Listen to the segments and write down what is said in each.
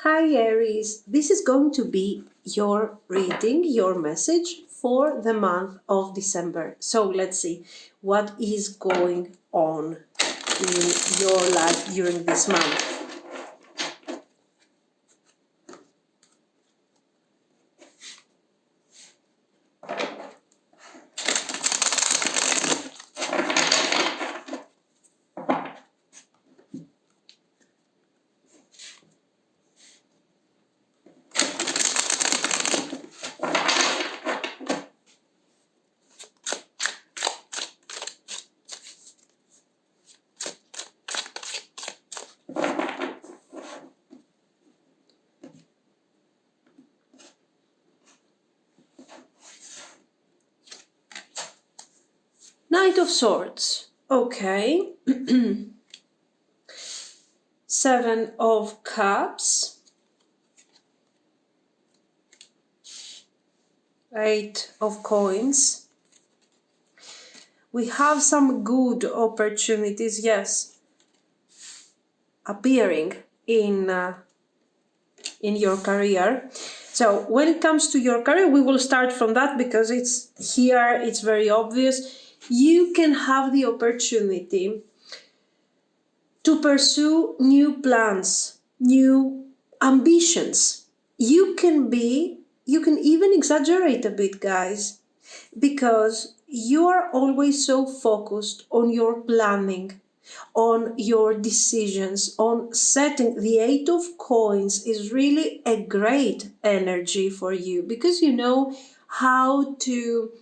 Hi Aries, this is going to be your reading, your message for the month of December. So let's see what is going on in your life during this month. Knight of Swords. Okay. Seven of Cups. Eight of Coins. We have some good opportunities, yes, appearing in your career. So when it comes to your career, we will start from that because it's very obvious. You can have the opportunity to pursue new plans, new ambitions. You can even exaggerate a bit, guys, because you are always so focused on your planning, on your decisions, on setting. The Eight of Coins is really a great energy for you because you know how to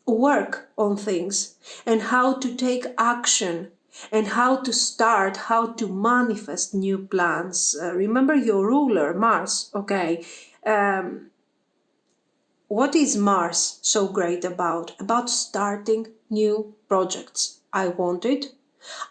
work on things and how to take action and how to start, how to manifest new plans. Remember your ruler, Mars, okay? What is Mars so great about? About starting new projects. I want it.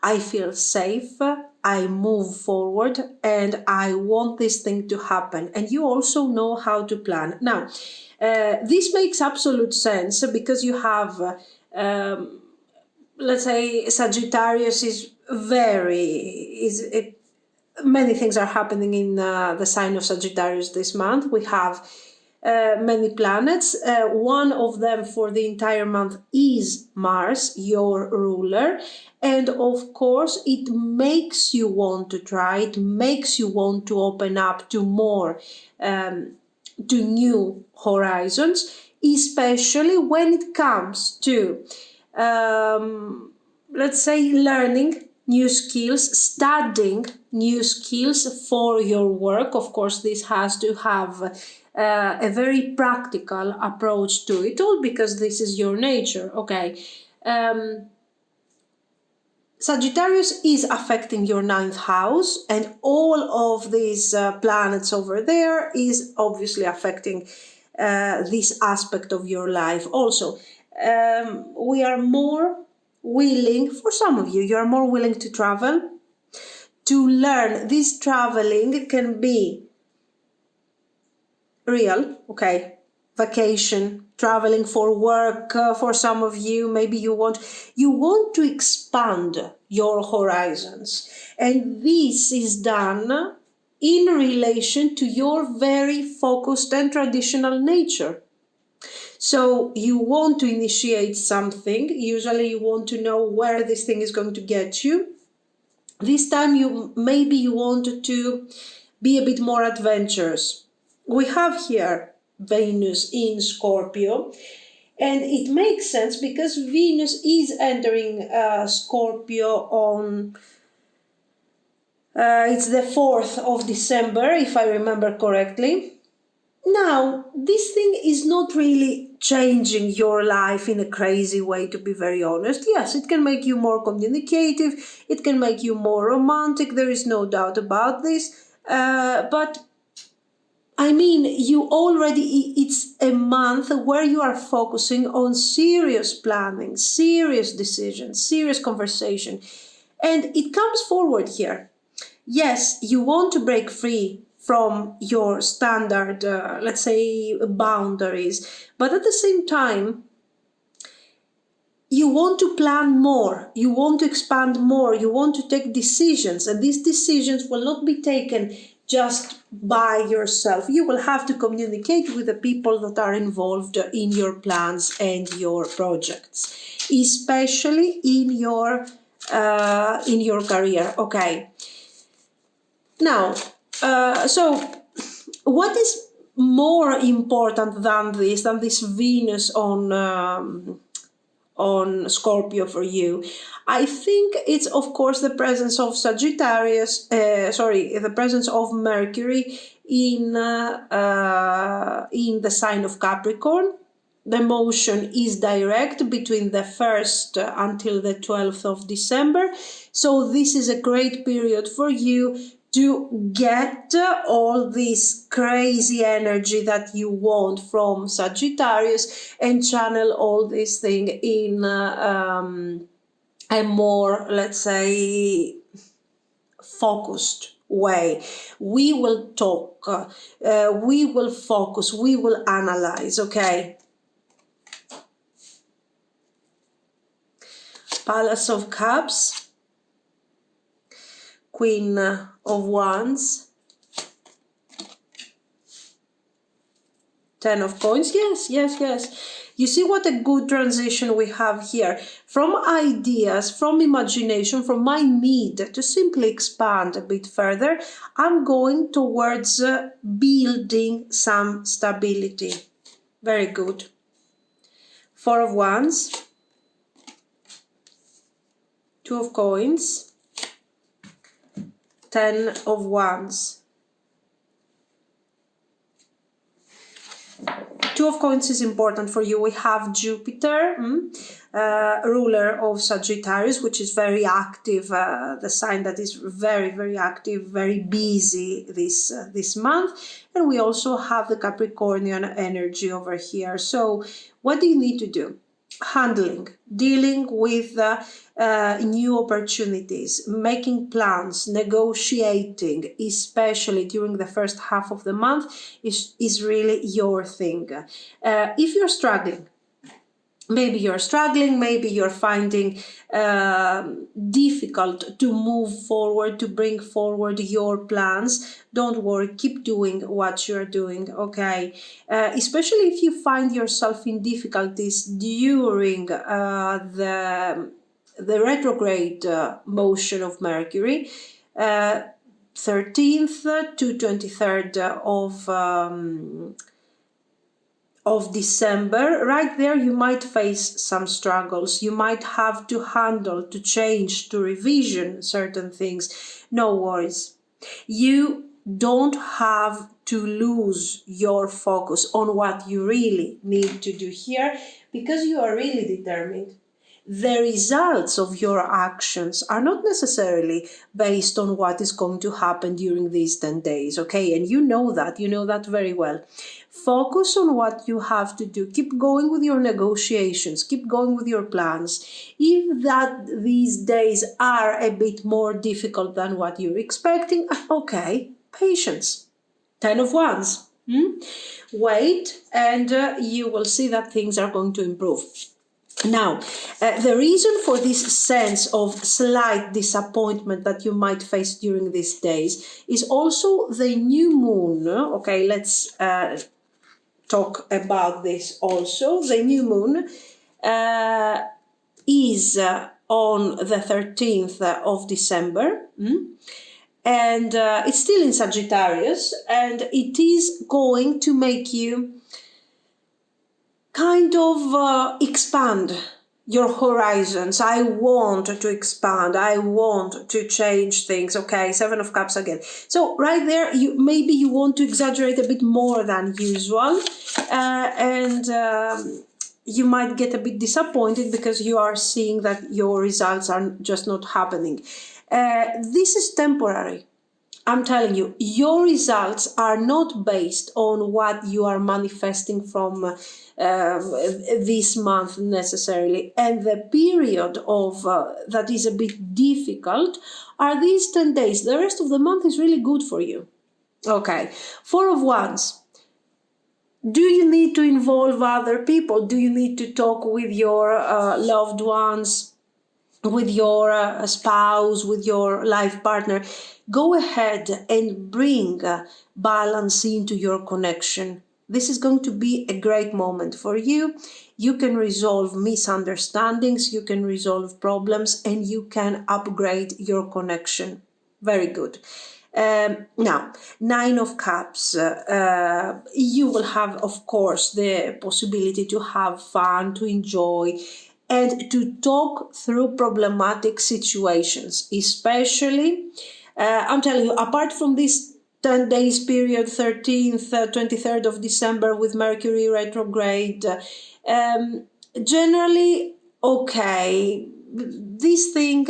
I feel safe. I move forward and I want this thing to happen. And you also know how to plan. Now, this makes absolute sense because you have, let's say, Sagittarius is many things are happening in the sign of Sagittarius this month. We have many planets. One of them for the entire month is Mars, your ruler. And of course, it makes you want to try, it makes you want to open up to more, to new horizons, especially when it comes to, let's say, learning new skills, studying new skills for your work. Of course, this has to have a very practical approach to it all because this is your nature, okay? Sagittarius is affecting your ninth house, and all of these planets over there is obviously affecting this aspect of your life also. We are more willing, for some of you, you are more willing to travel, to learn. This traveling can be real, okay, vacation, traveling for work. For some of you, maybe you want to expand your horizons, and this is done in relation to your very focused and traditional nature. So you want to initiate something. Usually you want to know where this thing is going to get you. This time you want to be a bit more adventurous. We have here Venus in Scorpio, and it makes sense because Venus is entering Scorpio on it's the 4th of December, if I remember correctly. Now, this thing is not really changing your life in a crazy way, to be very honest. Yes, it can make you more communicative, it can make you more romantic, there is no doubt about this. But I mean, it's a month where you are focusing on serious planning, serious decisions, serious conversation. And it comes forward here. Yes, you want to break free from your standard, let's say, boundaries. But at the same time, you want to plan more, you want to expand more, you want to take decisions, and these decisions will not be taken just by yourself. You will have to communicate with the people that are involved in your plans and your projects, especially in your career. Okay. Now, so what is more important than this Venus on Scorpio for you? I think it's, of course, the presence of Sagittarius, the presence of Mercury in the sign of Capricorn. The motion is direct between the 1st until the 12th of December. So this is a great period for you to get all this crazy energy that you want from Sagittarius and channel all this thing in a more, let's say, focused way. We will talk, we will focus, we will analyze, okay? Palace of Cups, Queen of Wands, Ten of Coins. Yes. You see what a good transition we have here. From ideas, from imagination, from my need to simply expand a bit further, I'm going towards building some stability. Very good. Four of Wands, Two of Coins, Ten of Wands. Two of Coins is important for you. We have Jupiter, ruler of Sagittarius, which is very active, the sign that is very, very active, very busy this month. And we also have the Capricornian energy over here. So what do you need to do? Dealing with new opportunities, making plans, negotiating, especially during the first half of the month, is really your thing. If you're struggling, maybe you're finding difficult to move forward, to bring forward your plans, don't worry, keep doing what you're doing, okay? Especially if you find yourself in difficulties during the retrograde motion of Mercury, 13th to 23rd of December. Right there you might face some struggles. You might have to handle, to change, to revision certain things. No worries. You don't have to lose your focus on what you really need to do here, because you are really determined. The results of your actions are not necessarily based on what is going to happen during these 10 days, okay? And you know that very well. Focus on what you have to do. Keep going with your negotiations. Keep going with your plans. If these days are a bit more difficult than what you're expecting, okay, patience. 10 of Wands. Wait, and you will see that things are going to improve. Now, the reason for this sense of slight disappointment that you might face during these days is also the new moon. Okay, let's talk about this also. The new moon is on the 13th of December. And it's still in Sagittarius, and it is going to make you kind of expand your horizons. I want to expand. I want to change things. Okay, Seven of Cups again. So right there, maybe you want to exaggerate a bit more than usual, and you might get a bit disappointed because you are seeing that your results are just not happening. This is temporary. I'm telling you, your results are not based on what you are manifesting from this month necessarily. And the period of that is a bit difficult are these 10 days. The rest of the month is really good for you. Okay, Four of Wands. Do you need to involve other people? Do you need to talk with your loved ones, with your spouse, with your life partner? Go ahead and bring balance into your connection. This is going to be a great moment for you. You can resolve misunderstandings, you can resolve problems, and you can upgrade your connection. Very good. Now, Nine of Cups. You will have, of course, the possibility to have fun, to enjoy, and to talk through problematic situations, especially, I'm telling you, apart from this 10 days period, 13th, 23rd of December with Mercury retrograde, generally, okay, this thing,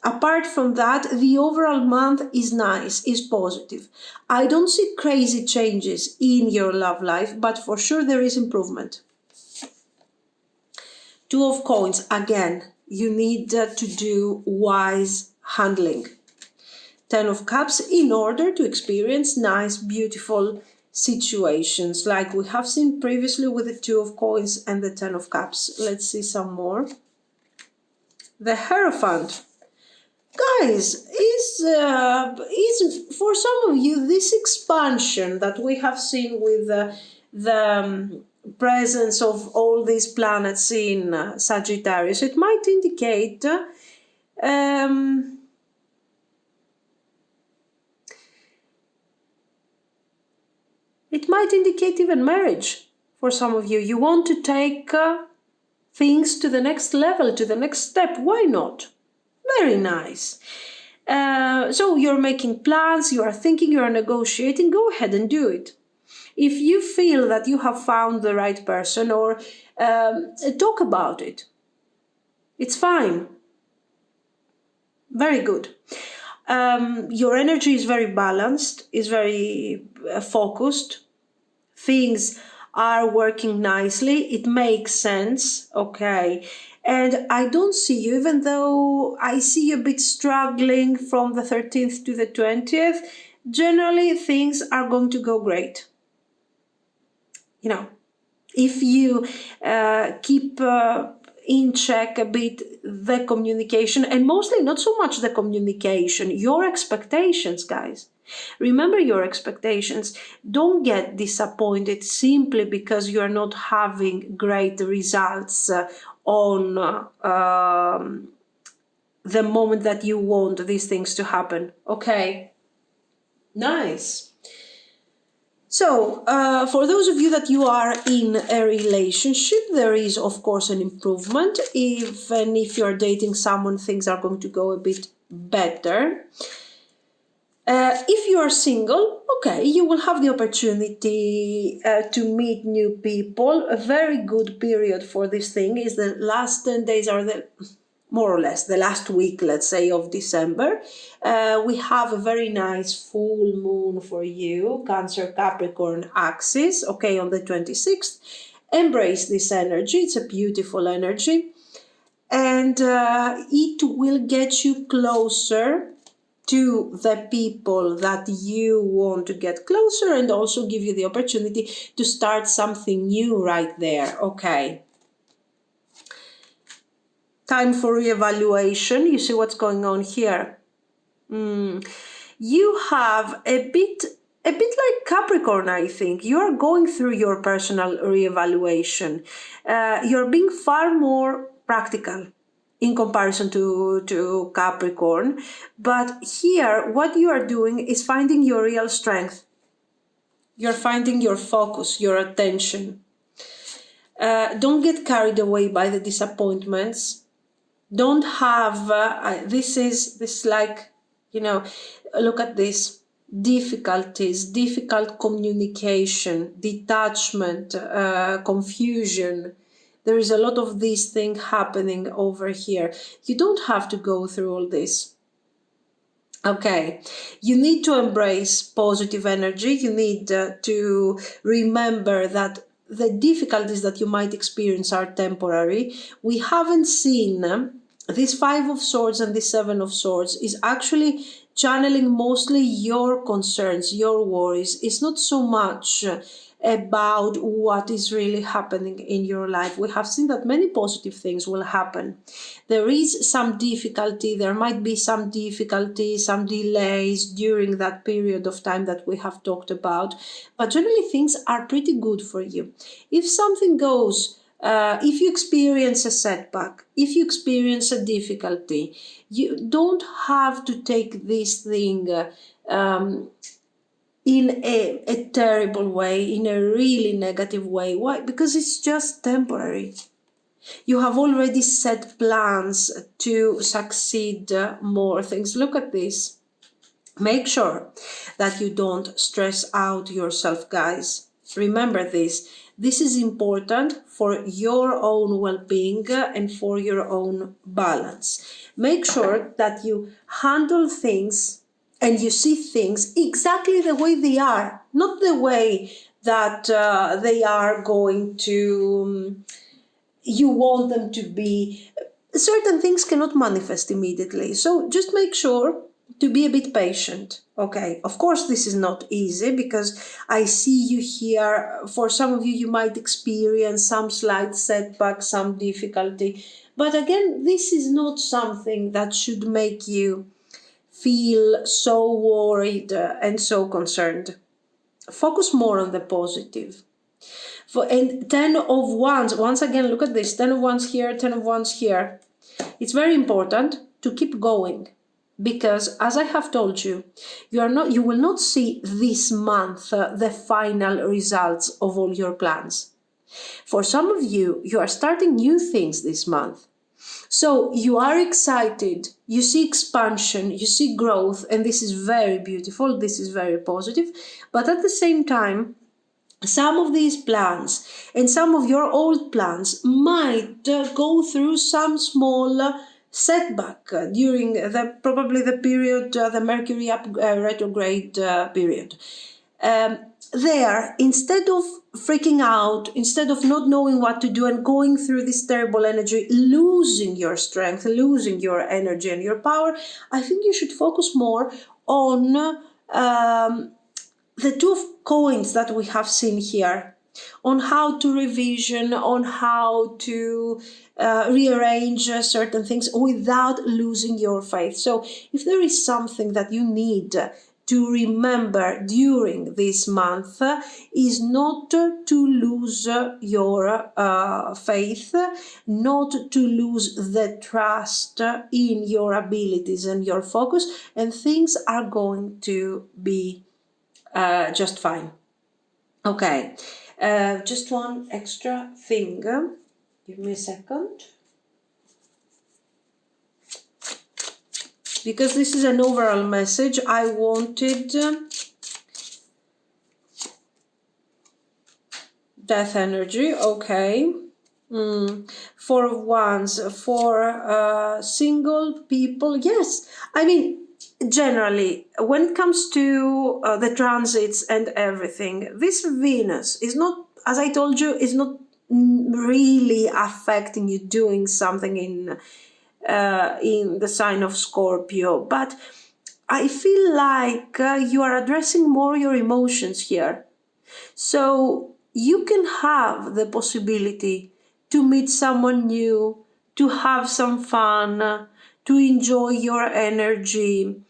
apart from that, the overall month is nice, is positive. I don't see crazy changes in your love life, but for sure there is improvement. Two of Coins, again, you need to do wise handling. Ten of Cups, in order to experience nice, beautiful situations like we have seen previously with the Two of Coins and the Ten of Cups. Let's see some more. The Hierophant. Guys, is for some of you this expansion that we have seen with the presence of all these planets in Sagittarius, it might indicate even marriage for some of you. You want to take things to the next level, to the next step. Why not? Very nice. So you're making plans, you are thinking, you are negotiating, go ahead and do it. If you feel that you have found the right person, or talk about it. It's fine. Very good. Your energy is very balanced, is very focused. Things are working nicely. It makes sense. Okay. And I don't see you, even though I see you a bit struggling from the 13th to the 20th, generally things are going to go great. You know, if you keep in check a bit the communication, and mostly not so much the communication, your expectations, guys. Remember your expectations. Don't get disappointed simply because you are not having great results on the moment that you want these things to happen. Okay, nice. So, for those of you that you are in a relationship, there is, of course, an improvement. Even if you're dating someone, things are going to go a bit better. If you are single, okay, you will have the opportunity to meet new people. A very good period for this thing is the last 10 days are the more or less the last week, let's say, of December. We have a very nice full moon for you, Cancer Capricorn axis, okay, on the 26th. Embrace this energy. It's a beautiful energy. And it will get you closer to the people that you want to get closer, and also give you the opportunity to start something new right there, okay? Time for reevaluation. You see what's going on here. You have a bit like Capricorn, I think. You're going through your personal reevaluation. You're being far more practical in comparison to Capricorn. But here, what you are doing is finding your real strength. You're finding your focus, your attention. Don't get carried away by the disappointments. Don't have, this is like, you know, look at this. Difficulties, difficult communication, detachment, confusion. There is a lot of this thing happening over here. You don't have to go through all this. Okay, you need to embrace positive energy. You need to remember that the difficulties that you might experience are temporary. We haven't seen this Five of Swords and the Seven of Swords is actually channeling mostly your concerns, your worries. It's not so much about what is really happening in your life. We have seen that many positive things will happen. There is some difficulty, there might be some difficulty, some delays during that period of time that we have talked about, but generally things are pretty good for you. If something goes, if you experience a setback, if you experience a difficulty, you don't have to take this thing in a terrible way, in a really negative way. Why? Because it's just temporary. You have already set plans to succeed more things. Look at this. Make sure that you don't stress out yourself, guys. Remember this. This is important for your own well-being and for your own balance. Make sure that you handle things and you see things exactly the way they are, not the way that they are going to, you want them to be. Certain things cannot manifest immediately. So just make sure to be a bit patient. Okay, of course, this is not easy because I see you here. For some of you, you might experience some slight setback, some difficulty. But again, this is not something that should make you feel so worried and so concerned. Focus more on the positive. And 10 of wands, once again, look at this, 10 of wands here, 10 of wands here. It's very important to keep going because, as I have told you, you will not see this month the final results of all your plans. For some of you, you are starting new things this month. So you are excited, you see expansion, you see growth, and this is very beautiful, this is very positive. But at the same time, some of these plans and some of your old plans might go through some small setback during probably the period, the Mercury retrograde period. There, instead of freaking out, instead of not knowing what to do and going through this terrible energy, losing your strength, losing your energy and your power, I think you should focus more on the two of coins that we have seen here, on how to revision, on how to rearrange certain things without losing your faith. So if there is something that you need to remember during this month, is not to lose your faith, not to lose the trust in your abilities and your focus, and things are going to be just fine. Okay, just one extra thing. Give me a second. Because this is an overall message, I wanted death energy. Okay. For wands, for single people. Yes, I mean, generally, when it comes to the transits and everything, this Venus is not, as I told you, is not really affecting you doing something in the sign of Scorpio, but I feel like you are addressing more your emotions here. So you can have the possibility to meet someone new, to have some fun, to enjoy your energy,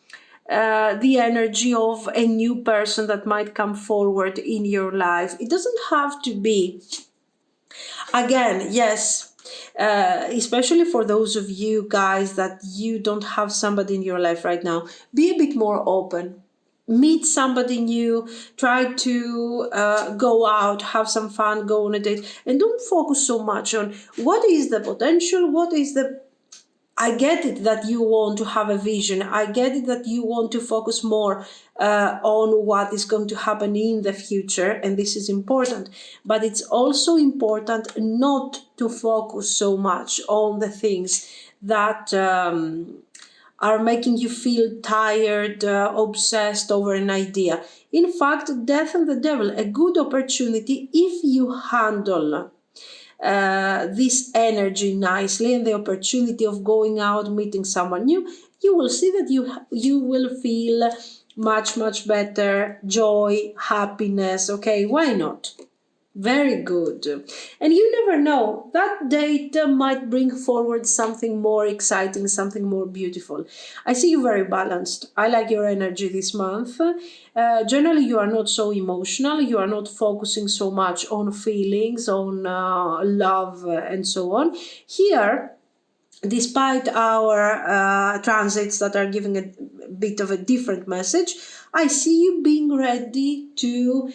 the energy of a new person that might come forward in your life. It doesn't have to be. Again, yes, especially for those of you guys that you don't have somebody in your life right now, be a bit more open. Meet somebody new, try to go out, have some fun, go on a date, and don't focus so much on what is the potential, what is the... I get it that you want to have a vision. I get it that you want to focus more on what is going to happen in the future, and this is important. But it's also important not to focus so much on the things that are making you feel tired, obsessed over an idea. In fact, death and the devil, a good opportunity if you handle this energy nicely and the opportunity of going out, meeting someone new, you will see that you will feel much better, joy, happiness. Okay, why not? Very good. And you never know, that date might bring forward something more exciting, something more beautiful. I see you very balanced. I like your energy this month. Generally, you are not so emotional. You are not focusing so much on feelings, on love, and so on. Here, despite our transits that are giving a bit of a different message, I see you being ready to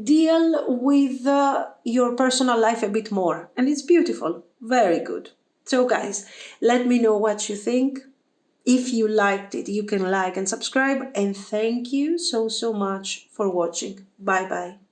deal with your personal life a bit more. And it's beautiful. Very good. So, guys, let me know what you think. If you liked it, you can like and subscribe. And thank you so much for watching. Bye bye.